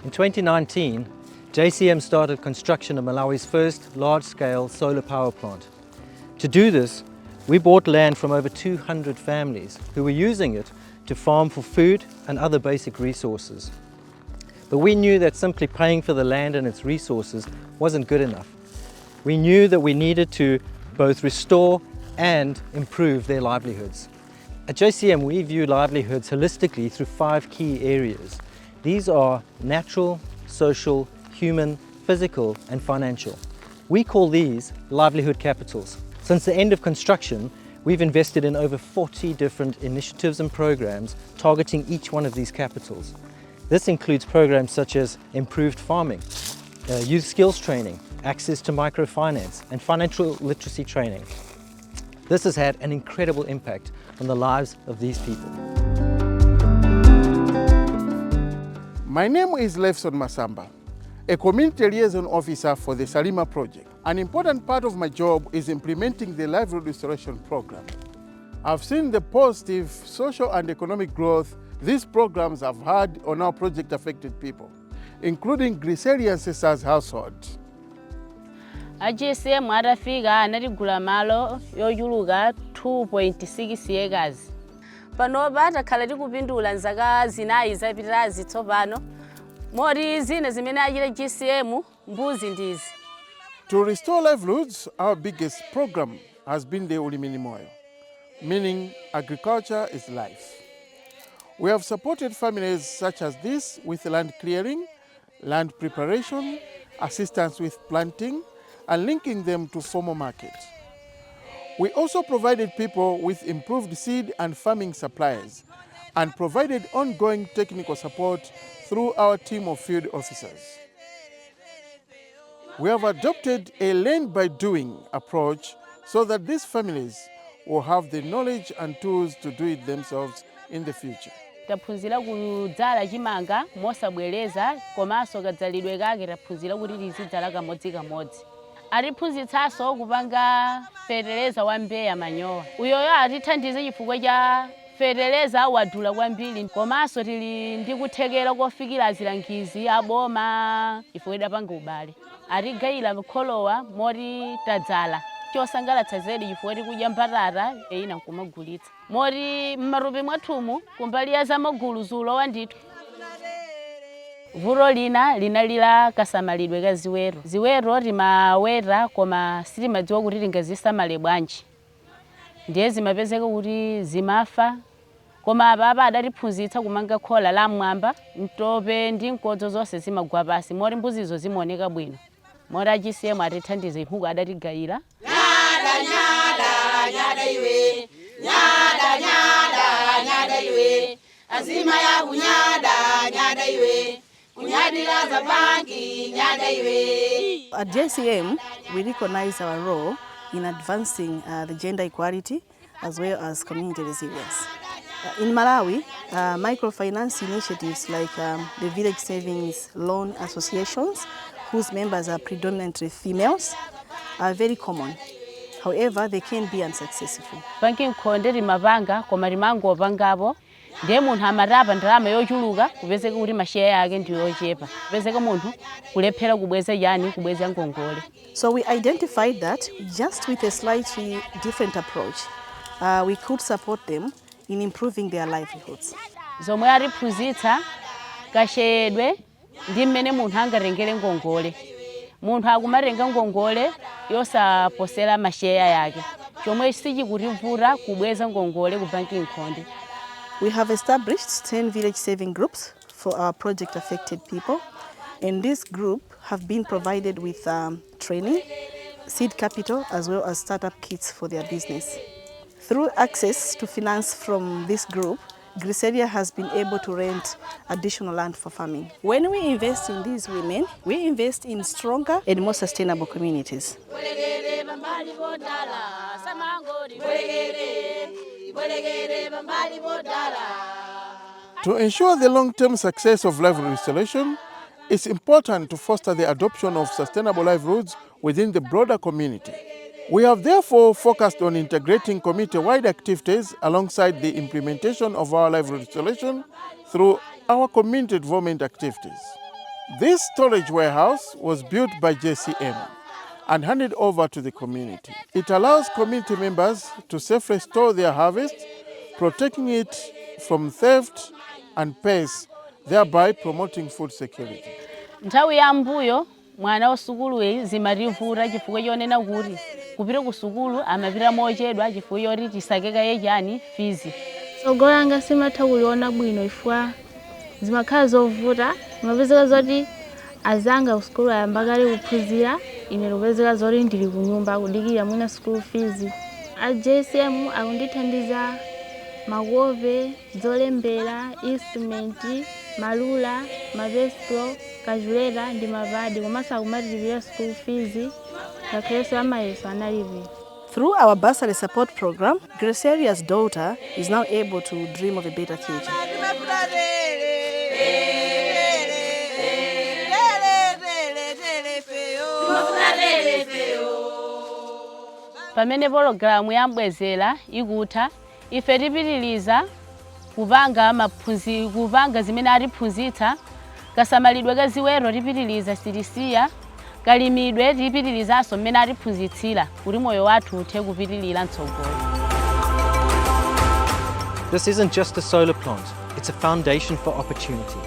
In 2019, JCM started construction of Malawi's first large-scale solar power plant. To do this, we bought land from over 200 families who were using it to farm for food and other basic resources. But we knew that simply paying for the land and its resources wasn't good enough. We knew that we needed to both restore and improve their livelihoods. At JCM, we view livelihoods holistically through 5 key areas. These are natural, social, human, physical, and financial. We call these livelihood capitals. Since the end of construction, we've invested in over 40 different initiatives and programs targeting each one of these capitals. This includes programs such as improved farming, youth skills training, access to microfinance, and financial literacy training. This has had an incredible impact on the lives of these people. My name is Lefson Masamba, a community liaison officer for the Salima project. An important part of my job is implementing the livelihood restoration program. I've seen the positive social and economic growth these programs have had on our project affected people, including Griselia Msesa's household. JCM adafika analigula malo yochuluka 2.6 acres. Panopa atakhala tikupindula nzaka zinayi zapitazi tsopano. Mori zine zimene achita JCM mbuzi ndizi. To restore livelihoods, our biggest program has been the Ulimini Moyo, meaning agriculture is life. We have supported families such as this with land clearing, land preparation, assistance with planting, and linking them to formal markets. We also provided people with improved seed and farming supplies and provided ongoing technical support through our team of field officers. We have adopted a learn-by-doing approach so that these families will have the knowledge and tools to do it themselves in the future. Taphunzira kudzala chimanga mosabwereza komanso kadzalidwe kake taphunzira kuti lizidzala kamodzi. Atiphunzitsanso kupanga fereleza wa mbeya manyowa. Uyoyo atithandize chifukwa cha fereleza wadula kwambiri komanso tili ndi kuthekera kofikira azilangizi aboma chifukwa idapanga ubale. Atigayira kholowa moti tadzala. Chosangalatsa zedi chifukwa tikudya mbatata ina nkumagulitsa. Moti m'matupi mwathumu kumbali ya zamagulu zulowa ndithu. Vulo linalira kasamalidwe ka ziwero. Ziwero timaweta koma sitimadziwa kuti tingazisamale bwanji. Ndiye zimapezeka kuti zimafa. Koma apa adatiphunzitsa kumanga khola la mwamba, mtope ndi nkodzo zonse zimagwa pasi moti mbuzizo zimaoneka bwino. Moti JCM atithandiza mphuku adatigayira. Nyada iwe, nyada iwe, azima ya nyada iwe. At JCM, we recognize our role in advancing the gender equality as well as community resilience. In Malawi, microfinance initiatives like the Village Savings Loan Associations, whose members are predominantly females, are very common. However, they can be unsuccessful. Banking konde rimapanga koma rimangopangapo. Ndiye munthu amatapa ndalama yochuluka kupezeka kuti mashare yake ndi yochepa. Kupezeka munthu kulephera kubweza yani kubweza ngongole. So we identified that just with a slightly different approach, we could support them in improving their livelihoods. Zomwe atiphunzitsa kashedwe ndi mmene munthu angatengere ngongole. Munthu akumatenga ngongole yosaposera mashare yake. Chomwe sichikutivuta kubweza ngongole ku banking konde. We have established 10 village saving groups for our project affected people, and this group have been provided with training, seed capital, as well as startup kits for their business. Through access to finance from this group, Glyceria has been able to rent additional land for farming. When we invest in these women, we invest in stronger and more sustainable communities. To ensure the long-term success of livelihood restoration, it's important to foster the adoption of sustainable livelihoods within the broader community. We have therefore focused on integrating community-wide activities alongside the implementation of our livelihood restoration through our community development activities. This storage warehouse was built by JCM and handed over to the community. It allows community members to safely store their harvest, protecting it from theft and pest, thereby promoting food security. Nthawi ya mbuyo mwana wa sukulu zimativuta chifukwa chonena kuti kupita ku sukulu amapita mochedwa chifukwa choti tisakeka yechani fizi. Tsogolo langa simatha kuliona bwino ifwa zimakhala zovuta, mapezeka zoti azanga ku sukulu ayamba kale kuphunzira, ine lupezeka zoti ndili ku nyumba kudikira mwina school fees. A JCM akundithandiza makope, zolembera, instrumenti, malula, mapesito, kajuleta ndi mapadi komanso akumatilipira school fees ngakhalenso amayeso analibe. Through our bursary support program, Glyceria's daughter is now able to dream of a better future. Pamene pologalamu yambwezera ikutha, ife tipitiriza kupanga zimene atiphunzitsa, kasamalidwe ka ziweto tipitiriza sitisiya, kalimidwe tipitirizanso mmene atiphunzitsira kuti moyo wathu uthe kupitirira mtsogolo. This isn't just a solar plant, it's a foundation for opportunity.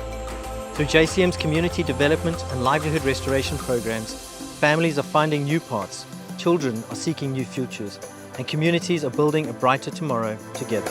Through JCM's community development and livelihood restoration programs, families are finding new paths, children are seeking new futures, and communities are building a brighter tomorrow together.